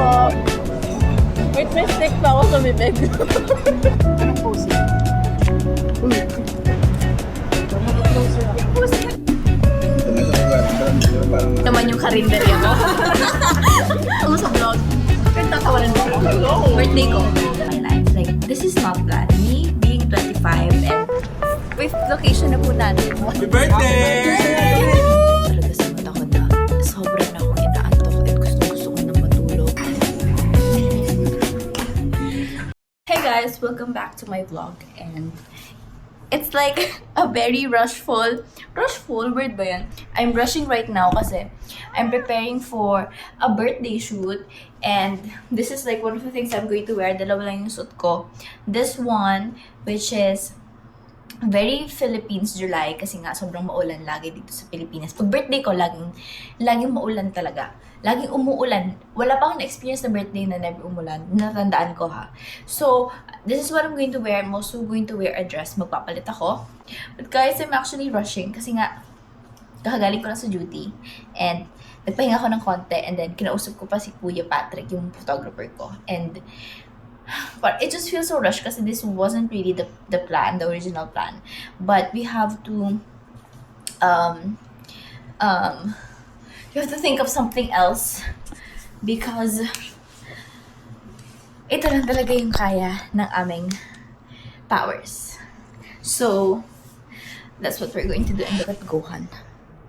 po. Wait, may stick pa ako sa bibig. Anong pose yun? Uy. Naman yung karinderya ko. Ako sa vlog. Nagtatawanan mo ako. Birthday ko. My life. Like, this is not planned. Me being 25 and fifth location na po natin. Happy birthday! Talaga sagot ako na sobrang akong inaantok at gusto ko na matulog. Hey guys! Welcome back to my vlog and it's like a very rushful word ba yan? I'm rushing right now kasi I'm preparing for a birthday shoot and this is like one of the things I'm going to wear. Dalawa lang yung suit ko. This one, which is very Philippines July kasi nga sobrang maulan lagi dito sa Pilipinas. Pag birthday ko, laging maulan talaga. Laging umuulan. Wala pa akong na-experience na birthday na never umulan. Natandaan ko ha. So, this is what I'm going to wear. I'm also going to wear a dress. Magpapalit ako. But guys, I'm actually rushing kasi nga kakagaling ko na sa duty. And nagpahinga ako ng konti and then kinausap ko pa si Kuya Patrick, yung photographer ko. And but it just feels so rushed kasi this wasn't really the plan, the original plan. But we have to you have to think of something else because ito lang talaga yung kaya ng aming powers. So that's what we're going to do. And look at Gohan.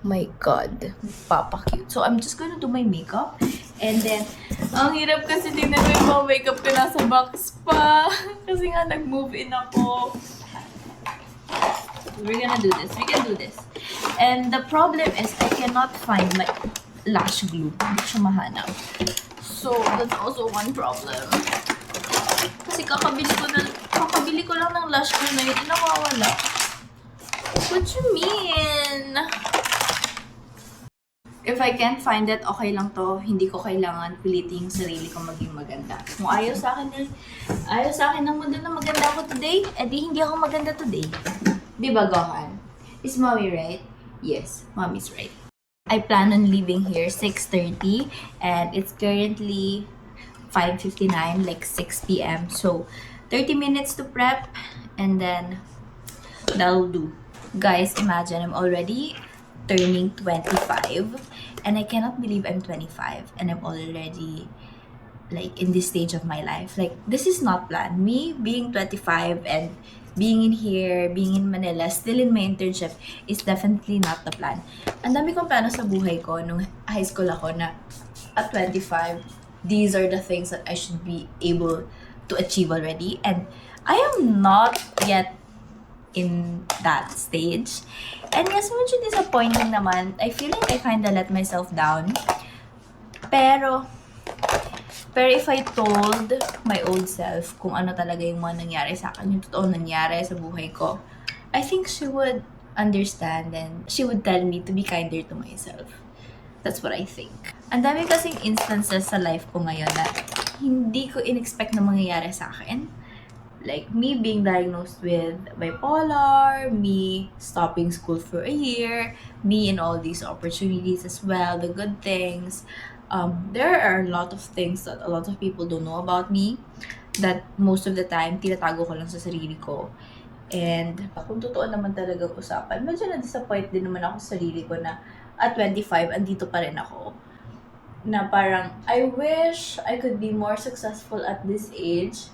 My God, papa cute. So I'm just gonna do my makeup and then ang hirap kasi tingnan mo yung mga makeup ko nasa box pa kasi nga nag-move in ako. We're gonna do this. We can do this. And the problem is I cannot find my lash glue. Hindi ko siya mahanap. So that's also one problem. Kasi kakabili ko lang ng lash glue na yun. Nawawala. What you mean? If I can't find it, okay lang to. Hindi ko kailangan pilitin yung sarili ko maging maganda. Kung ayaw sa akin ng mundo na maganda ako today, edi hindi ako maganda today. Di ba, Gohan? Is mommy right? Yes, mommy's right. I plan on leaving here 6:30 and it's currently 5:59, like 6 p.m. So, 30 minutes to prep and then that'll do. Guys, imagine I'm already turning 25 and I cannot believe I'm 25 and I'm already like in this stage of my life. Like, this is not planned. Me being 25 and being in here, being in Manila, still in my internship is definitely not the plan. Ang dami kong plano sa buhay ko nung high school ako na at 25, these are the things that I should be able to achieve already. And I am not yet in that stage. And yes, medyo disappointing naman. I feel like I kinda let myself down. Pero if I told my old self kung ano talaga yung mga nangyari sa akin, yung totoo nangyari sa buhay ko, I think she would understand and she would tell me to be kinder to myself. That's what I think. Ang dami kasing instances sa life ko ngayon na hindi ko in-expect na mangyayari sa akin. Like, me being diagnosed with bipolar, me stopping school for a year, me in all these opportunities as well, the good things. There are a lot of things that a lot of people don't know about me that most of the time, tinatago ko lang sa sarili ko. And kung totoo naman talagang usapan, medyo na-disappoint din naman ako sa sarili ko na at 25, andito pa rin ako. Na parang, I wish I could be more successful at this age.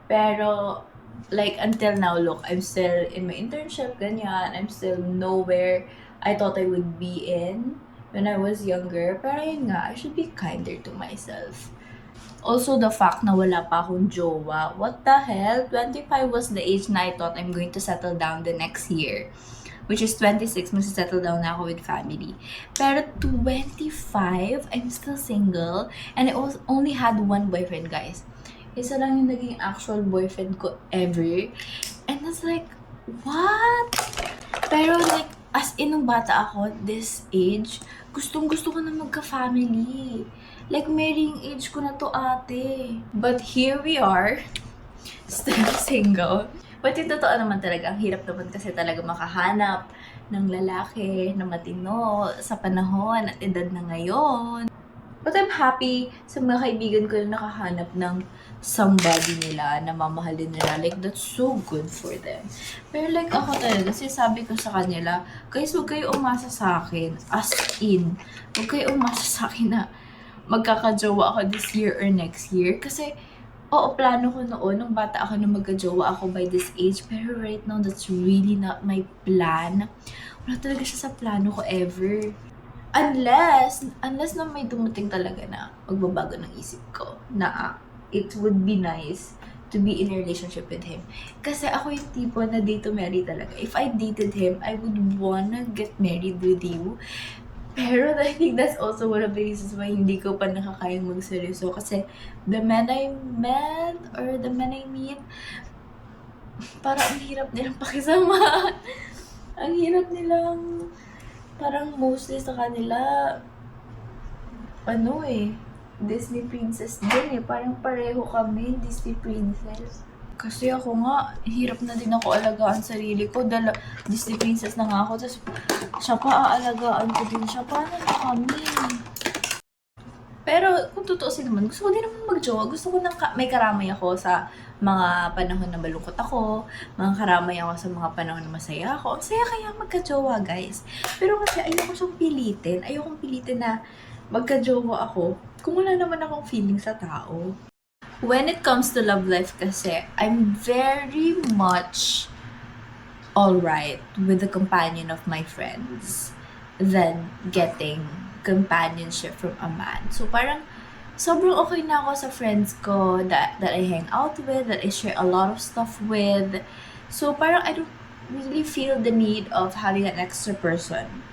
Pero, like, until now, look, I'm still in my internship, ganyan. I'm still nowhere I thought I would be in when I was younger. Pero yun nga, I should be kinder to myself. Also, the fact na wala pa akong jowa. What the hell? 25 was the age na I thought I'm going to settle down the next year. Which is 26, mag-settle down na ako with family. Pero 25, I'm still single. And I only had one boyfriend, guys. Isa lang yung naging actual boyfriend ko ever. And I was like, what? Pero like, as in nung bata ako, this age, gustong-gusto ko na magka-family. Like, marrying age ko na to, ate. But here we are, still single. But yung totoo naman talaga, ang hirap naman kasi talaga makahanap ng lalaki na matino sa panahon at edad na ngayon. But I'm happy sa mga kaibigan ko na nakahanap ng somebody nila na mamahalin nila. Like, that's so good for them. Pero like, ako talaga, sabi ko sa kanila, guys, huwag kayo umasa sa akin. As in, huwag kayo umasa sa akin na magkakajowa ako this year or next year. Kasi, oo, plano ko noon, nung bata ako na magkajowa ako by this age. Pero right now, that's really not my plan. Wala talaga siya sa plano ko ever. Unless na may dumating talaga na magbabago ng isip ko na it would be nice to be in a relationship with him. Kasi ako yung tipo na date to marry talaga. If I dated him, I would wanna get married with you. Pero I think that's also one of the reasons why hindi ko pa nakakayang magseryoso. Kasi the men I met or the men I meet, parang ang hirap nilang pakisama. Ang hirap nilang, parang mostly sa kanila, Disney princess din eh. Parang pareho kami, Disney princess. Kasi ako nga, hirap na din ako alagaan sarili ko. Disney princess na nga ako. Tapos, siya pa aalagaan ko din siya. Paano na kami? Pero, kung tutuusin naman, gusto ko din naman mag-jowa. Gusto ko may karamay ako sa mga panahon na malungkot ako. Mga karamay ako sa mga panahon na masaya ako. Ang saya kaya magka-jowa, guys. Pero kasi ayoko siyang pilitin. Ayokong pilitin na magka-jowa ako kung wala naman akong feeling sa tao. When it comes to love life kasi, I'm very much alright with the companion of my friends than getting companionship from a man. So parang sobrang okay na ako sa friends ko that I hang out with, that I share a lot of stuff with. So parang I don't really feel the need of having an extra person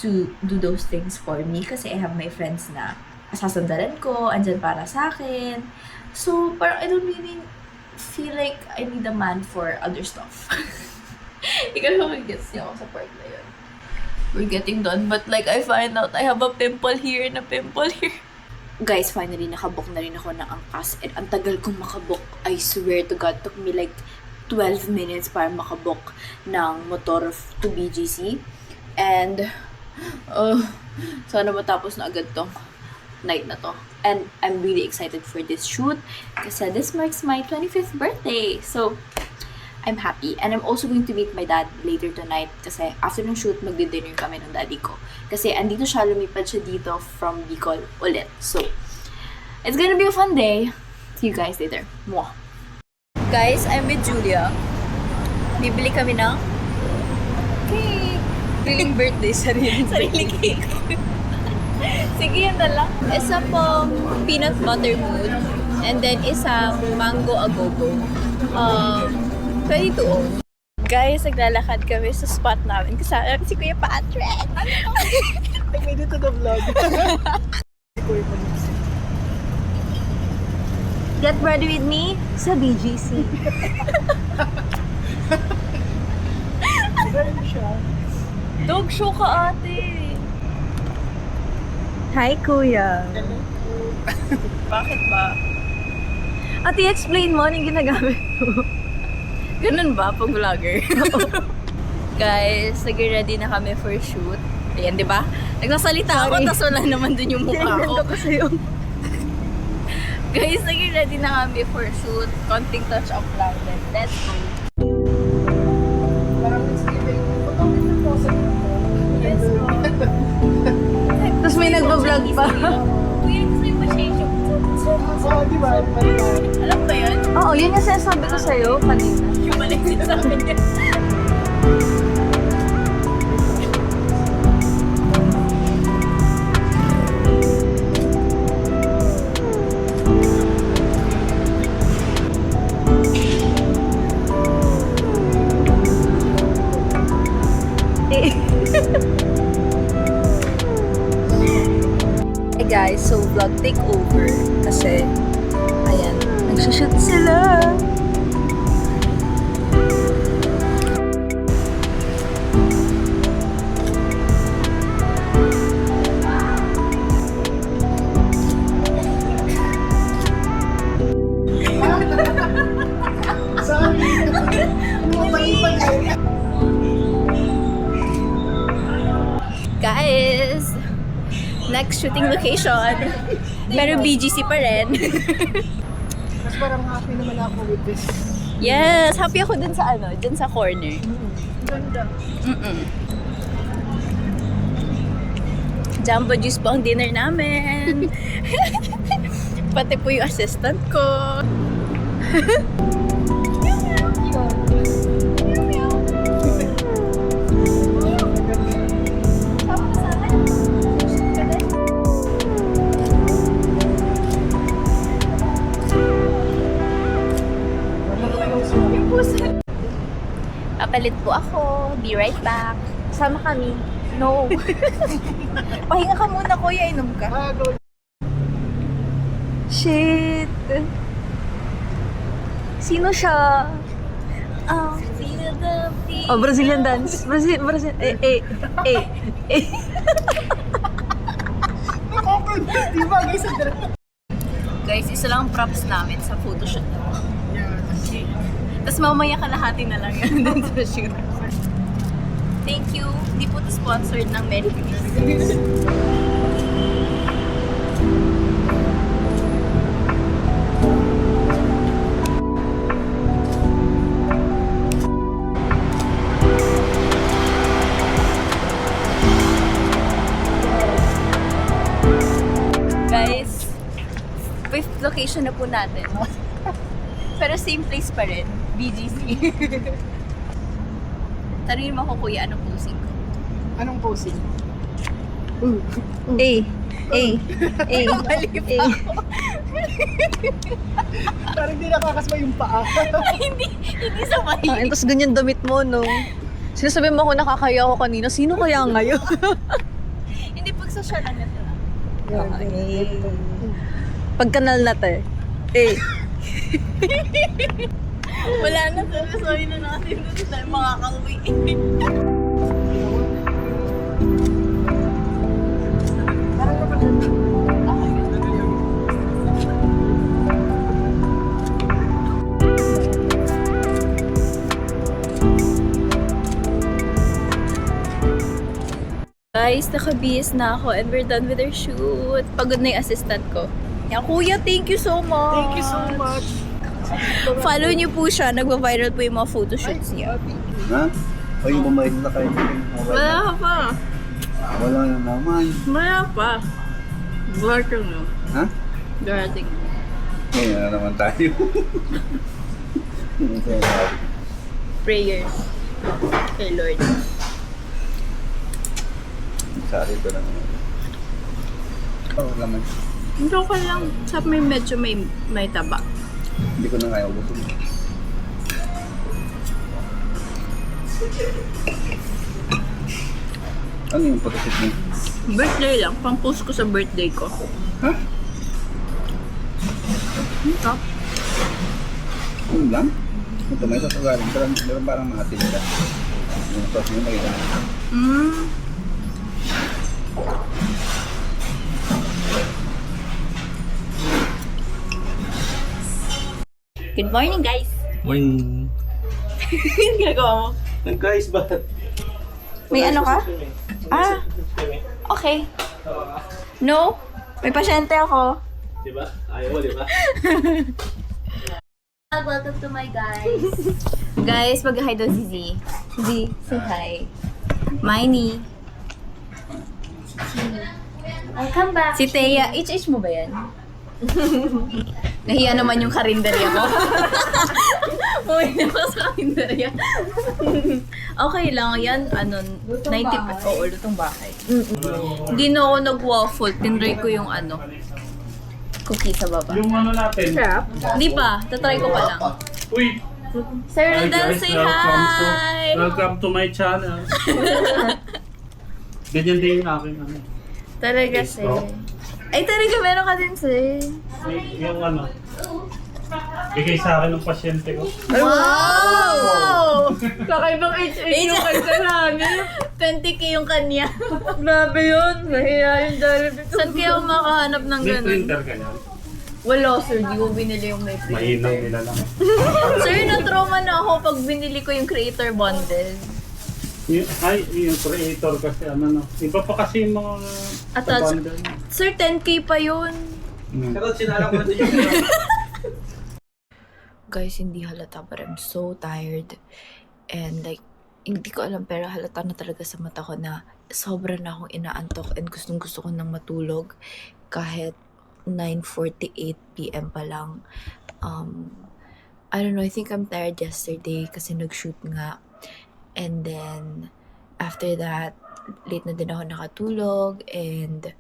to do those things for me kasi I have my friends na sasandalan ko, andyan para sa akin. So, parang I don't really feel like I need a man for other stuff. Ikaw naman gets niya ako sa part na yun. We're getting done, but like, I find out I have a pimple here and a pimple here. Guys, finally, nakabook na rin ako ng angkas. And ang tagal kong makabook. I swear to God, took me like 12 minutes para makabook ng motor to BGC. And, sana matapos na agad tong night na to. And I'm really excited for this shoot kasi this marks my 25th birthday. So, I'm happy. And I'm also going to meet my dad later tonight kasi after ng shoot, magdi-dinner kami ng daddy ko. Kasi andito siya, lumipad siya dito from Bicol ulit. So, it's gonna be a fun day. See you guys later. Mwah! Guys, I'm with Julia. Bibili kami ng cake. Sariling birthday, sarili cake. Sige, yun na lang. Isa pong peanut butter mood. And then isang mango agogo. 22. Guys, naglalakad kami sa spot namin. Kasama si Kuya Patrick. I made it to the vlog. Get ready with me sa BGC. Ganun siya. Dog show ka, ate. Hi, Kuya. Bakit ba? Ate, explain mo anong ginagamit mo. Ganun ba pag vlogger? Guys, nag-ready na kami for shoot. Ayan, di ba? Nagsasalita ako, tas wala naman dun yung mukha ko. ko sa'yo. Guys, nag-ready na kami for shoot. Konting touch up lang. Then, let's go. Parang it's giving. Pagkakit na po sa Yes, po. Tapos may nagbablog pa. Kuya, gusto yung pa-shake. Oo, di ba? Alam ba yun? Oo, yun yung sinasabi ko sa'yo kanina. Yung balik sa akin yun. Hey guys, so vlog take over kasi ayan, nagsashoot sila. Sorry. Guys, next shooting location. Pero BGC pa rin. Mas parang happy naman ako with this. Yes, happy ako dun sa dun sa corner. Ang ganda. Jumbo juice po ang dinner namin. Pati po yung assistant ko. Papalit po ako. Be right back. Sama kami. No. Pahinga ka muna, kuya. Inom ka. Go. Shit. Sino siya? Oh, Brazilian dance. Brazil. Nakakagod. Di ba? Guys, ang ganda. Guys, isa lang ang props namin sa photoshoot na to. Tapos mamaya kalahati na lang yan dun sa shoot. Thank you. Hindi po ito sponsored ng Medicris. Guys, fifth location na po natin. Pero same place pa rin. BGC. Tanungin mo ko, kuya, anong posing ko? Anong posing? A. Mali pa ako. Parang hindi nakakasma yung paa. Hindi sabay. Tapos ganyan damit mo, no? Sinasabi mo ako nakakaya ako kanina. Sino kaya ngayon? Hindi pagsasyalan na ito. Pagkanal na te. Wala na, sorry na natin. Hindi tayo makakauwi. Parang kapatid. Guys, nakabihis na ako and we're done with our shoot. Pagod na yung assistant ko. Yan, kuya, thank you so much. Thank you so much. Follow niyo po siya. Nagwa-viral po yung mga photoshoots niya. Ha? O yung bumayad na kayo. Wala pa. Wala na naman. Wala pa. Darating na. Ha? Darating. Ngayon na naman tayo. Prayers. Kay Lord. Sorry ko lang. Oh, laman. Hindi ko lang. Sa medyo may taba. Hindi ko na kaya ubusin. Ano yung photoshoot mo? Birthday lang. Pang-post ko sa birthday ko. Ha? Top. Ano lang? Ito may sasagaling. Meron parang maatin ka. Yung sauce yung makita na. Good morning, guys. Morning. Yung ginagawa mo? Guys, ba? May ano ka? Ah, okay. No? May pasyente ako. Diba? Ayaw mo, diba? Welcome to my guys. Guys, mag-hi daw si Z. Z, say hi. Miney. Welcome back. Si Thea. H mo ba yan? Nahiya naman yung karinderya ko. Uwi na ako sa karinderya. Okay lang. Yan, 90 Oo, lutong bahay. Hindi na ako nag-waffle. Tinry ko yung cookie sa baba. Yung ano natin. Hindi pa. Tatry ko pa lang. Uy! Sir Hi Rodel, guys, say hi! welcome to my channel. Ganyan din yung aking ano. Talaga, Yes, sir. bro. Ay, talaga, meron ka din, sir. Yung ano. Bigay sa akin ng pasyente ko. Wow! Kakaibang HH yung kanya namin. 20k yung kanya. Grabe yun. Nahiya yung Jollibee. Saan kaya ako makahanap ng May ganun? printer ka yan. Wala, sir. Di ko binili yung may printer. Mahinang nila lang. Sir, na-trauma na ako pag binili ko yung creator bundle. Yung creator kasi ano no. Iba pa kasi yung mga Attach. abandon. Sir, 10K pa yun. Guys, hindi halata but I'm so tired. And like, hindi ko alam pero halata na talaga sa mata ko na sobra na akong inaantok and gustong gusto ko nang matulog kahit 9:48 PM pa lang. I don't know, I think I'm tired yesterday kasi nag-shoot nga. And then, after that, late na din ako nakatulog and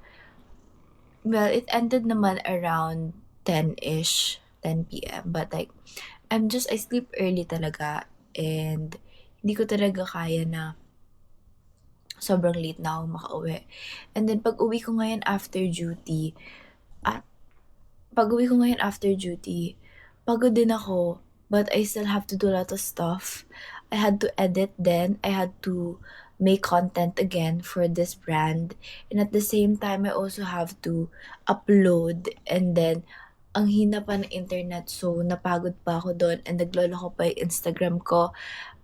well, it ended naman around 10-ish, 10 p.m. But like, I sleep early talaga and hindi ko talaga kaya na sobrang late na ako makauwi. And then, pag uwi ko ngayon after duty, pagod din ako, but I still have to do a lot of stuff. I had to edit then, I had to make content again for this brand. And at the same time, I also have to upload. And then, ang hina pa ng internet, so napagod pa ako doon. And naglolo ko pa yung Instagram ko.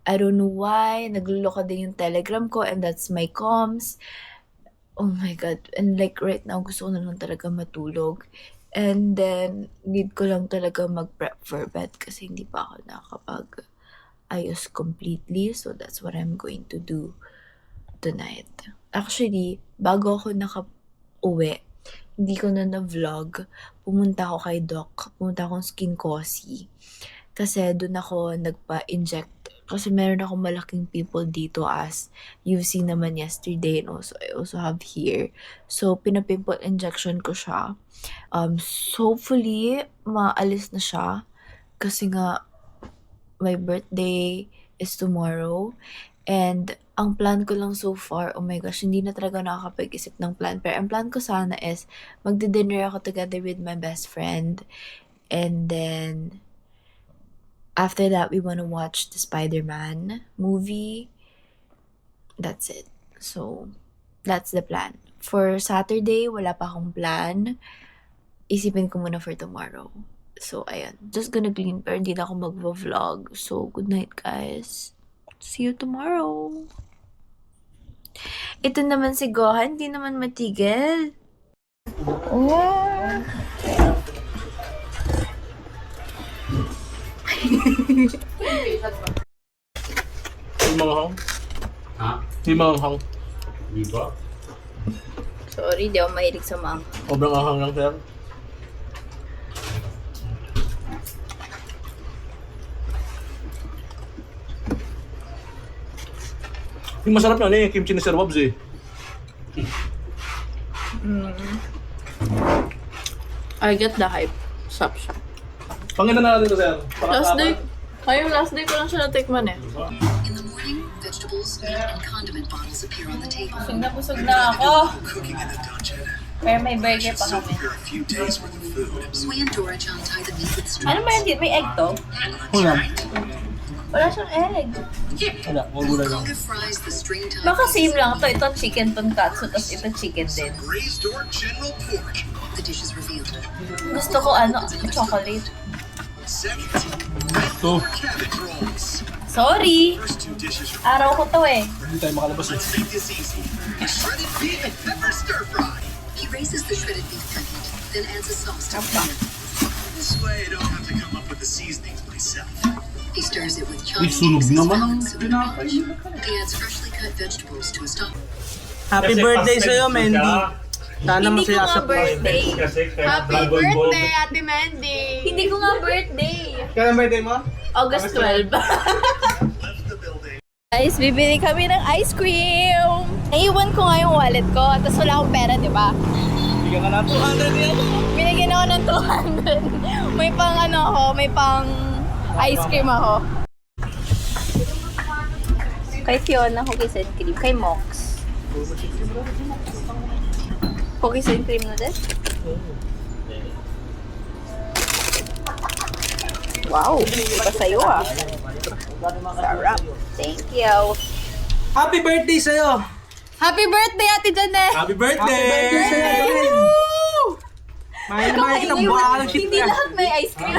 I don't know why. Naglolo ko din yung Telegram ko, and that's my comms. Oh my God. And like right now, gusto ko na lang talaga matulog. And then, need ko lang talaga mag-prep for bed kasi hindi pa ako nakakapag-ayos completely. So, that's what I'm going to do tonight. Actually, bago ako nakauwi, hindi ko na vlog. Pumunta ako kay Doc. Pumunta akong Skin Cozy. Kasi doon ako nagpa-inject. Kasi meron akong malaking pimple dito as you've seen naman yesterday. And also, I also have here. So, pinapimple injection ko siya. So hopefully, maalis na siya. Kasi nga, my birthday is tomorrow. And ang plan ko lang so far, oh my gosh, hindi na talaga nakakapag-isip ng plan. Pero ang plan ko sana is, magdi-dinner ako together with my best friend. And then, after that, we wanna watch the Spider-Man movie. That's it. So, that's the plan. For Saturday, wala pa akong plan. Isipin ko muna for tomorrow. So, ayan. Just gonna clean pero hindi na ako mag-vlog. So, good night, guys. See you tomorrow. Ito naman si Gohan, hindi naman matigil. Oh. Himanghang? Ha? Himanghang. Di ba? Sorry, di ako mahilig sa mga. Sobrang ahang lang, sir. Yung masarap na eh, kimchi ni Sir Wabs eh. I get the hype. Stop siya. Pangilan na natin ito, sir. Last day ko lang siya natikman eh. In the morning, vegetables, meat, and condiment bottles appear on the table. Busog na ako. Cooking in the dungeon. Pero may burger pa So kami. prepare a few days worth of food. Sui and Dorich untie the meat with Ano strings. ba yan? May egg to? Wala. Wala siyang egg. Wala, magulay lang. Luca fries the string tie. Baka same lang to. Ito chicken tonkatsu, tapos ito chicken din. Braised or general pork. The dish is revealed. Gusto ko chocolate. Second, Ito, cabbage rolls. Sorry! First two dishes are Araw ko to eh. hindi tayo makalabas eh. Let's make this easy. Shredded beef and pepper stir fry. He raises the shredded beef packet, then adds a sauce to the This way I don't have to come up with the seasonings myself. He stirs it with Uy, chopped sunog cheese and naman ang balance of tinapay. He adds freshly cut vegetables to a stock. Happy Kasi birthday pastel sa'yo, food Mandy. ka. Sana Hindi ko masaya nga sa birthday. Kasi kaya Happy Dragon Ball. birthday, Ate Mandy! Hindi ko nga birthday. Kailan birthday mo? August 12. Left the building. Guys, bibili kami ng ice cream. Naiwan ko nga yung wallet ko, tapos wala akong pera, di ba? Bigyan ka na 200 yan. Binigyan ako ng 200. May pang may pang ice cream ako. Kay Fiona, cookies and cream. Kay Mox. Cookies and cream na din? Wow, iba sa'yo ah. Sarap. Thank you. Happy birthday sa'yo! Happy birthday, Ate Janet! Happy birthday! Happy birthday sa'yo, Glenn! Mahal na mahal kitang buha ka ng shit Hindi ka. lahat may ice cream.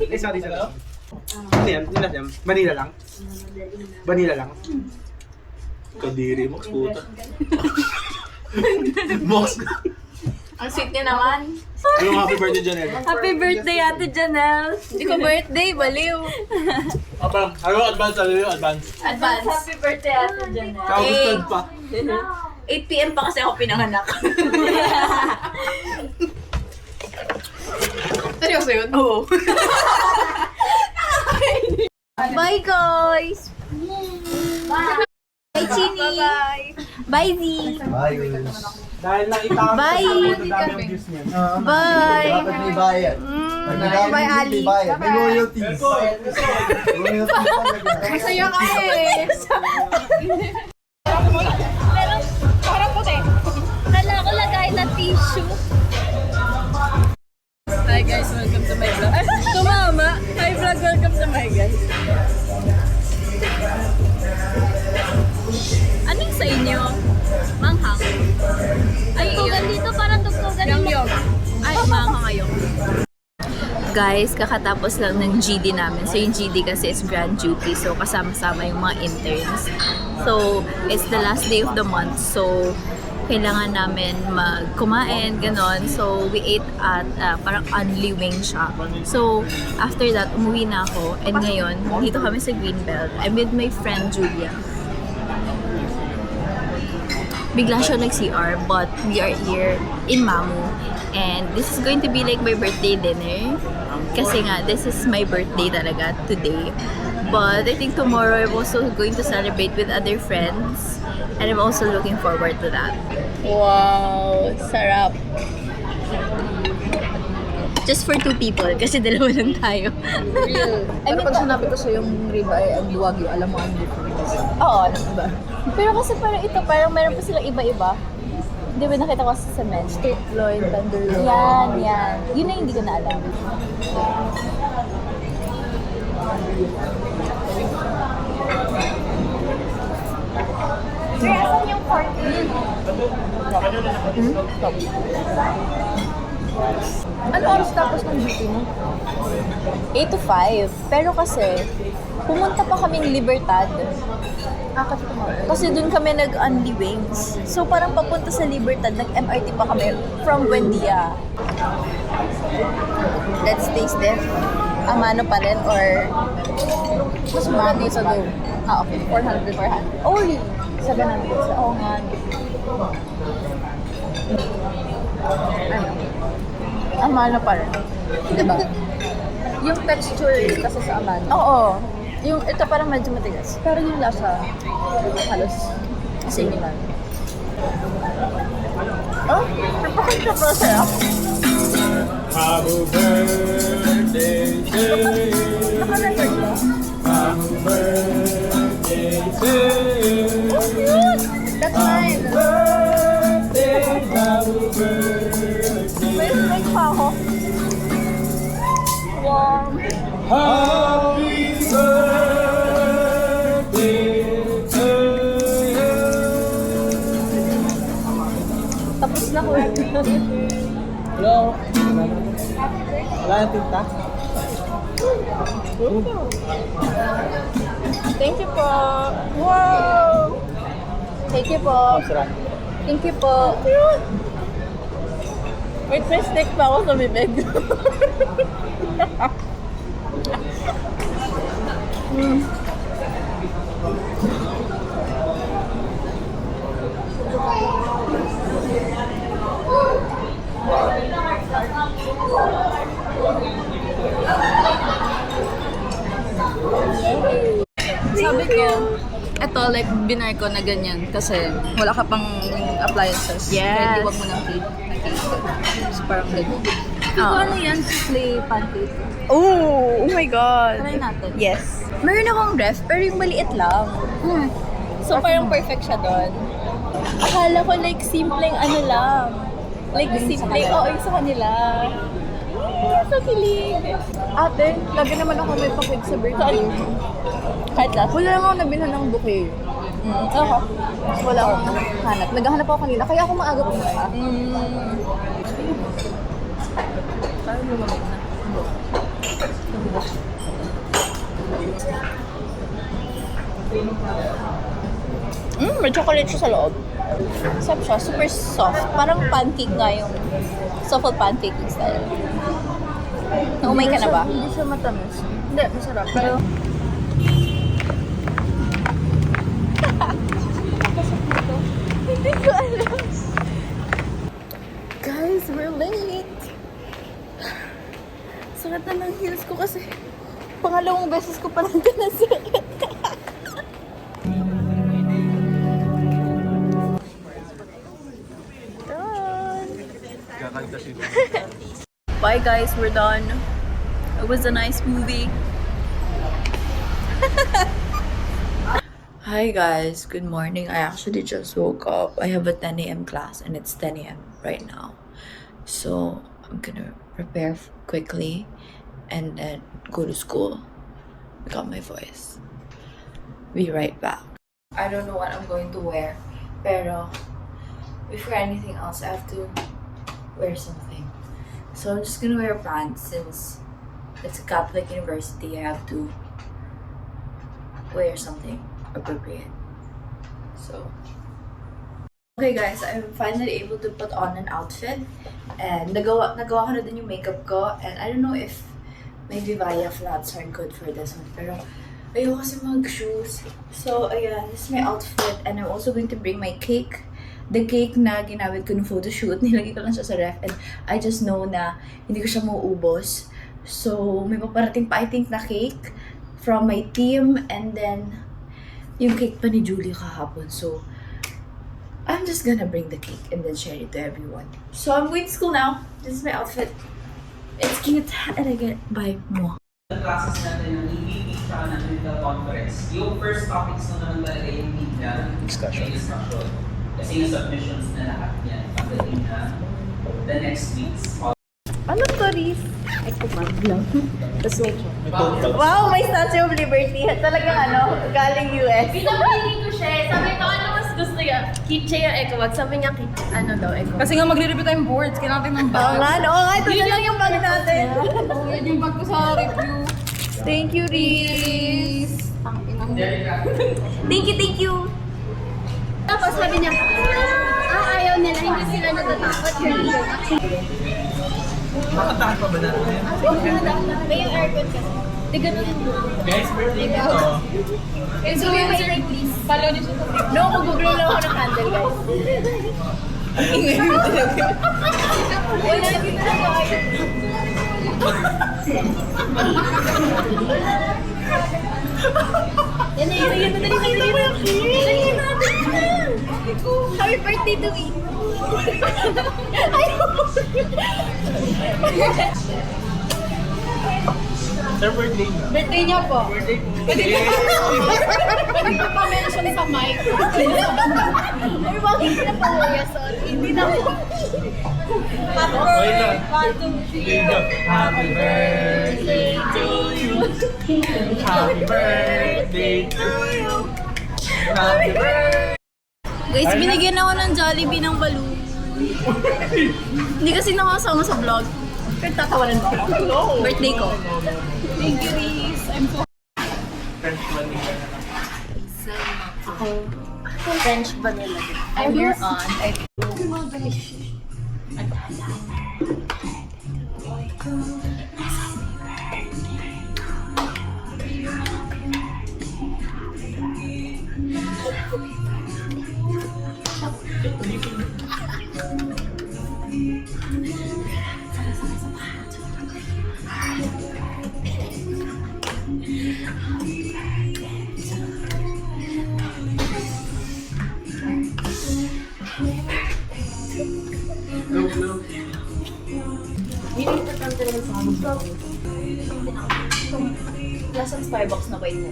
Eh, sorry. Ano yan? Ano yan? Vanilla lang? Vanilla lang? Kadiri, Mox, puta. Mox. Ang sweet niya naman. Yung happy birthday, Janelle. Happy birthday, Ate Janelle. Hindi ko birthday, baliw. Abang, advance, advance. Advance. Happy birthday, Ate Janelle. Kakagustad pa. 8 p.m. pa kasi ako pinanganak. Seryoso yun? Oo. Bye, guys! Bye, Chini! Bye, Z! Dahil nakita ko Bye. sa dami ang views niya. Bye! Dapat may bayad. Bye, Ali! May royalties. Royalties talaga. Masaya kami! Parang puti. Kala ko lagay na tissue. Hi guys, welcome to my vlog. Tumama! Hi vlog, welcome to my guys. Anong sa inyo? Manghang? Ay, Tugtugan dito, parang tugtugan dito. ay, manghang ngayon. Guys, kakatapos lang ng GD namin. So, yung GD kasi is grand duty. So, kasama-sama yung mga interns. So, it's the last day of the month. So, kailangan namin magkumain, ganon. So, we ate at parang Only Wing Shop. So, after that, umuwi na ako. And ngayon, dito kami sa Greenbelt. I'm with my friend Julia. Bigla siya nag-CR, but we are here in Mamu. And this is going to be like my birthday dinner. Kasi nga, this is my birthday talaga today. But I think tomorrow I'm also going to celebrate with other friends. And I'm also looking forward to that. Wow! Sarap! Just for 2 people, kasi dalawa lang tayo. Pero pag sinabi ko sa yung ribeye and wagyu, alam mo ang difference. Oo, diba? Pero kasi parang ito, parang meron pa silang iba-iba. Hindi ba nakita ko sa cement? Tenderloin, tenderloin. Yan. Yun na hindi ko na alam. Sir, asan yung pork? Ano oras tapos ng duty mo? 8 to 5. Pero kasi, pumunta pa kaming Libertad. Kasi tomorrow. Kasi dun kami nag-Only Wings. So parang papunta sa Libertad, nag-MRT pa kami from Buendia. Let's taste it. Amano pa rin or Mas mura dito daw. okay. 400. 400. Oh, really? 700. Oo nga. Ano? Amano pa rin. Diba? Yung texture kasi sa aman. Oo. Yung ito parang medyo matigas. Pero yung lasa, halos similar. Oh, napakanta pa sa'yo. Happy birthday to you. Naka-record mo? Happy birthday to you. Oh, cute! That's mine. Birthday, happy birthday. May mic pa ako. Wow. Happy birthday to you. Tapos na ko. Hello? Wala yung tinta? Thank you po. Wow! Thank you po. Sarap. Thank you po. Cute! Wait, may stick pa ako sa bibig. Sabi ko, eto like binar ko na ganyan kasi wala ka pang appliances. Yes. Kaya huwag mo ng cake. So parang ganyan. Oh. Ano yan? Souffle pancake. Oh my God. Try natin. Yes. Meron akong ref, pero yung maliit lang. So parang perfect siya doon. Akala ko like simpleng ano lang. Like simpleng, oo, yung sa kanila. So kilig. Ate, lagi naman ako may pakig sa birthday. Kahit last. Wala lang ako nabilhan ng bouquet. Okay. Wala akong hanap. Naghahanap ako kanina, kaya ako maaga pumunta. Parang lumamig na. May chocolate siya sa loob. Sarap siya, super soft. Parang pancake nga yung soft pancake yung style. Naumay ka na ba? Hindi siya matamis. Hindi, masarap. Pero Hindi ko alam. Guys, we're late. Sakit na ng heels ko kasi pangalawang beses ko pa lang nasakit. Bye guys, we're done. It was a nice movie. Hi guys, good morning. I actually just woke up. I have a 10 a.m. class and it's 10 a.m. right now. So I'm gonna prepare quickly and then go to school. I got my voice. Be right back. I don't know what I'm going to wear, pero before anything else, I have to wear something. So I'm just gonna wear pants since it's a Catholic university. I have to wear something appropriate. So, okay guys, I'm finally able to put on an outfit and nagawa ko na din yung makeup ko, and I don't know if maybe Via flats are good for this one, pero ayoko kasi mag-shoes. So, ayan, this is my outfit, and I'm also going to bring my cake. The cake na ginamit ko ng photoshoot, nilagay ko lang siya sa ref, and I just know na hindi ko siya mauubos. So, may paparating pa, I think, na cake from my team, and then yung cake pa ni Julie kahapon. So, I'm just gonna bring the cake and then share it to everyone. So, I'm going to school now. This is my outfit. It's cute, and I get by mo. Ang classes natin ng EVP sa analytical conference, yung first topics na naman talaga yung media, discussion. Kasi yung submissions na lahat yan, pagdating na the next week's. Ano to, Riz? Wow, may Statue of Liberty. Talagang galing US. pinapili ko siya eh. Sabi ko, ano mas gusto niya? Kitche yung Ecowag. Sabi niya, ano daw, Ecowag. Kasi nga magre-review tayong boards, kailangan natin ng Oo bag. nga, oo nga. Ito na lang yung bag natin. Yan yung bag ko sa review. Thank you, Riz. Thank you. Tapos sabi niya, ayaw nila, hindi sila natatakot. Makatakot pa ba natin? May yung aircon kasi. Di ganun yung Guys, birthday nito. so yung may please, follow niyo siya sa Facebook. No, mag-google lang ako ng handle, guys. Wala kita na tayo. Yan na yun. Nakita mo yung cake. Happy birthday to me. Sir, birthday niyo. Birthday niya po. Birthday po. Hindi pa pa-mention sa mic. Ay, bakit ka na pa-uya, sorry. Hindi na po. Wait lang. Happy birthday to you. Happy birthday to you. Happy birthday. Guys, binigyan ako ng Jollibee ng balloon. Hindi kasi nakasama sa vlog. Pero tatawanan mo ako. Birthday ko. Thank you, Riz. I'm so French vanilla. Ako, French vanilla. I'm here on. Lasang Starbucks na white mo.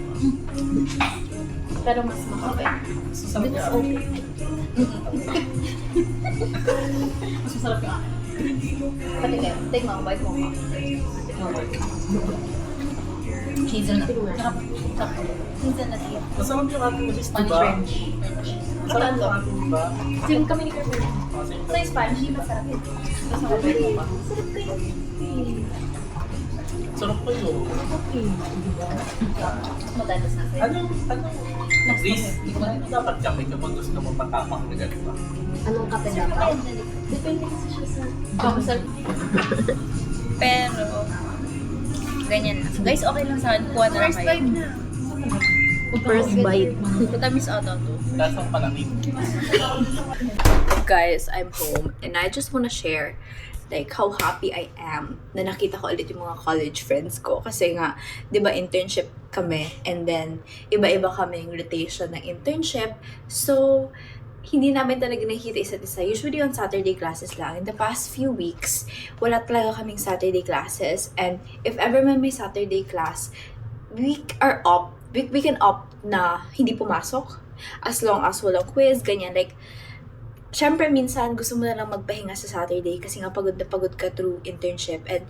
Pero mas makapay. Sabi ko, okay. mas masarap ka. Pati kayo, take mo, white mo ka. Cheese na. Season na tiyo. Masarap yung ating kasi Spanish diba? French. Masarap yung ating diba? Same kami ni Kirby. Sa Spanish, masarap yun. Mas makapay mo pa. Sarap kayo. Sarap ko yun. Matatas na sa'yo. At least, hindi dapat kami kapag gusto mo patapang na gano'n ba? Anong kape dapat? Depende kasi siya sa bangsal. Pero, ganyan na. Guys, okay lang sa akin. Kuha na lang kayo. First bite. Matamis ata to. That's ang palamig. Guys, I'm home and I just wanna share like how happy I am na nakita ko ulit yung mga college friends ko. Kasi nga, di ba internship kami and then iba-iba kami yung rotation ng internship. So, hindi namin talaga nakikita isa't isa. Usually on Saturday classes lang. In the past few weeks, wala talaga kaming Saturday classes. And if ever man may Saturday class, we can opt na hindi pumasok as long as walang quiz, ganyan. Like, syempre, minsan, gusto mo na lang magpahinga sa Saturday kasi nga pagod na pagod ka through internship. And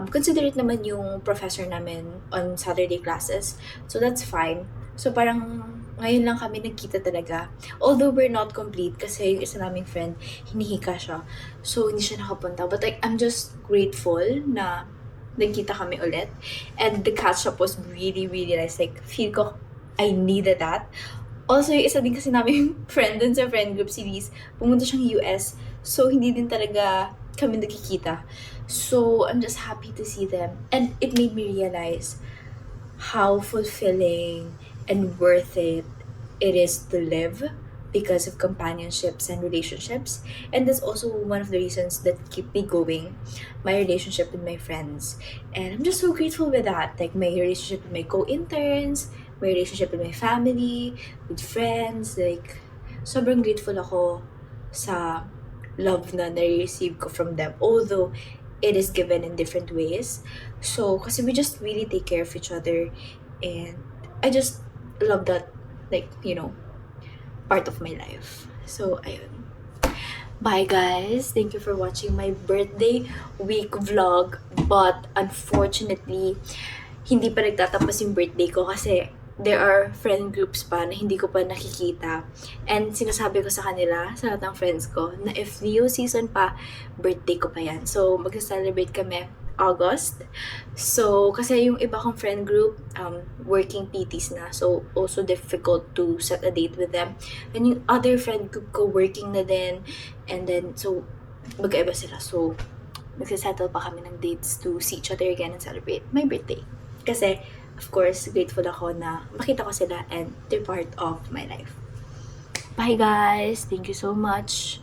considerate naman yung professor namin on Saturday classes. So, that's fine. So, parang ngayon lang kami nagkita talaga. Although, we're not complete kasi yung isa naming friend, hinihika siya. So, hindi siya nakapunta. But like, I'm just grateful na nagkita kami ulit. And the catch-up was really, really nice. Like, feel ko, I needed that. Also, yung isa din kasi namin friend dun sa friend group, si Liz, pumunta siyang US. So, hindi din talaga kami nagkikita. So, I'm just happy to see them. And it made me realize how fulfilling and worth it is to live because of companionships and relationships. And that's also one of the reasons that keep me going, my relationship with my friends. And I'm just so grateful with that. Like, my relationship with my co-interns, my relationship with my family, with friends, like, sobrang grateful ako sa love na na-receive ko from them. Although, it is given in different ways. So, kasi we just really take care of each other. And I just love that, like, you know, part of my life. So, ayun. Bye, guys. Thank you for watching my birthday week vlog. But, unfortunately, hindi pa nagtatapos yung birthday ko kasi there are friend groups pa na hindi ko pa nakikita. And sinasabi ko sa kanila, sa lahat ng friends ko, na if Leo season pa, birthday ko pa yan. So, mag-celebrate kami August. So, kasi yung iba kong friend group, working PTs na. So, also difficult to set a date with them. And yung other friend group ko, working na din. And then, so, magkaiba sila. So, magsasettle pa kami ng dates to see each other again and celebrate my birthday. Kasi, of course, grateful ako na makita ko sila and they're part of my life. Bye, guys! Thank you so much!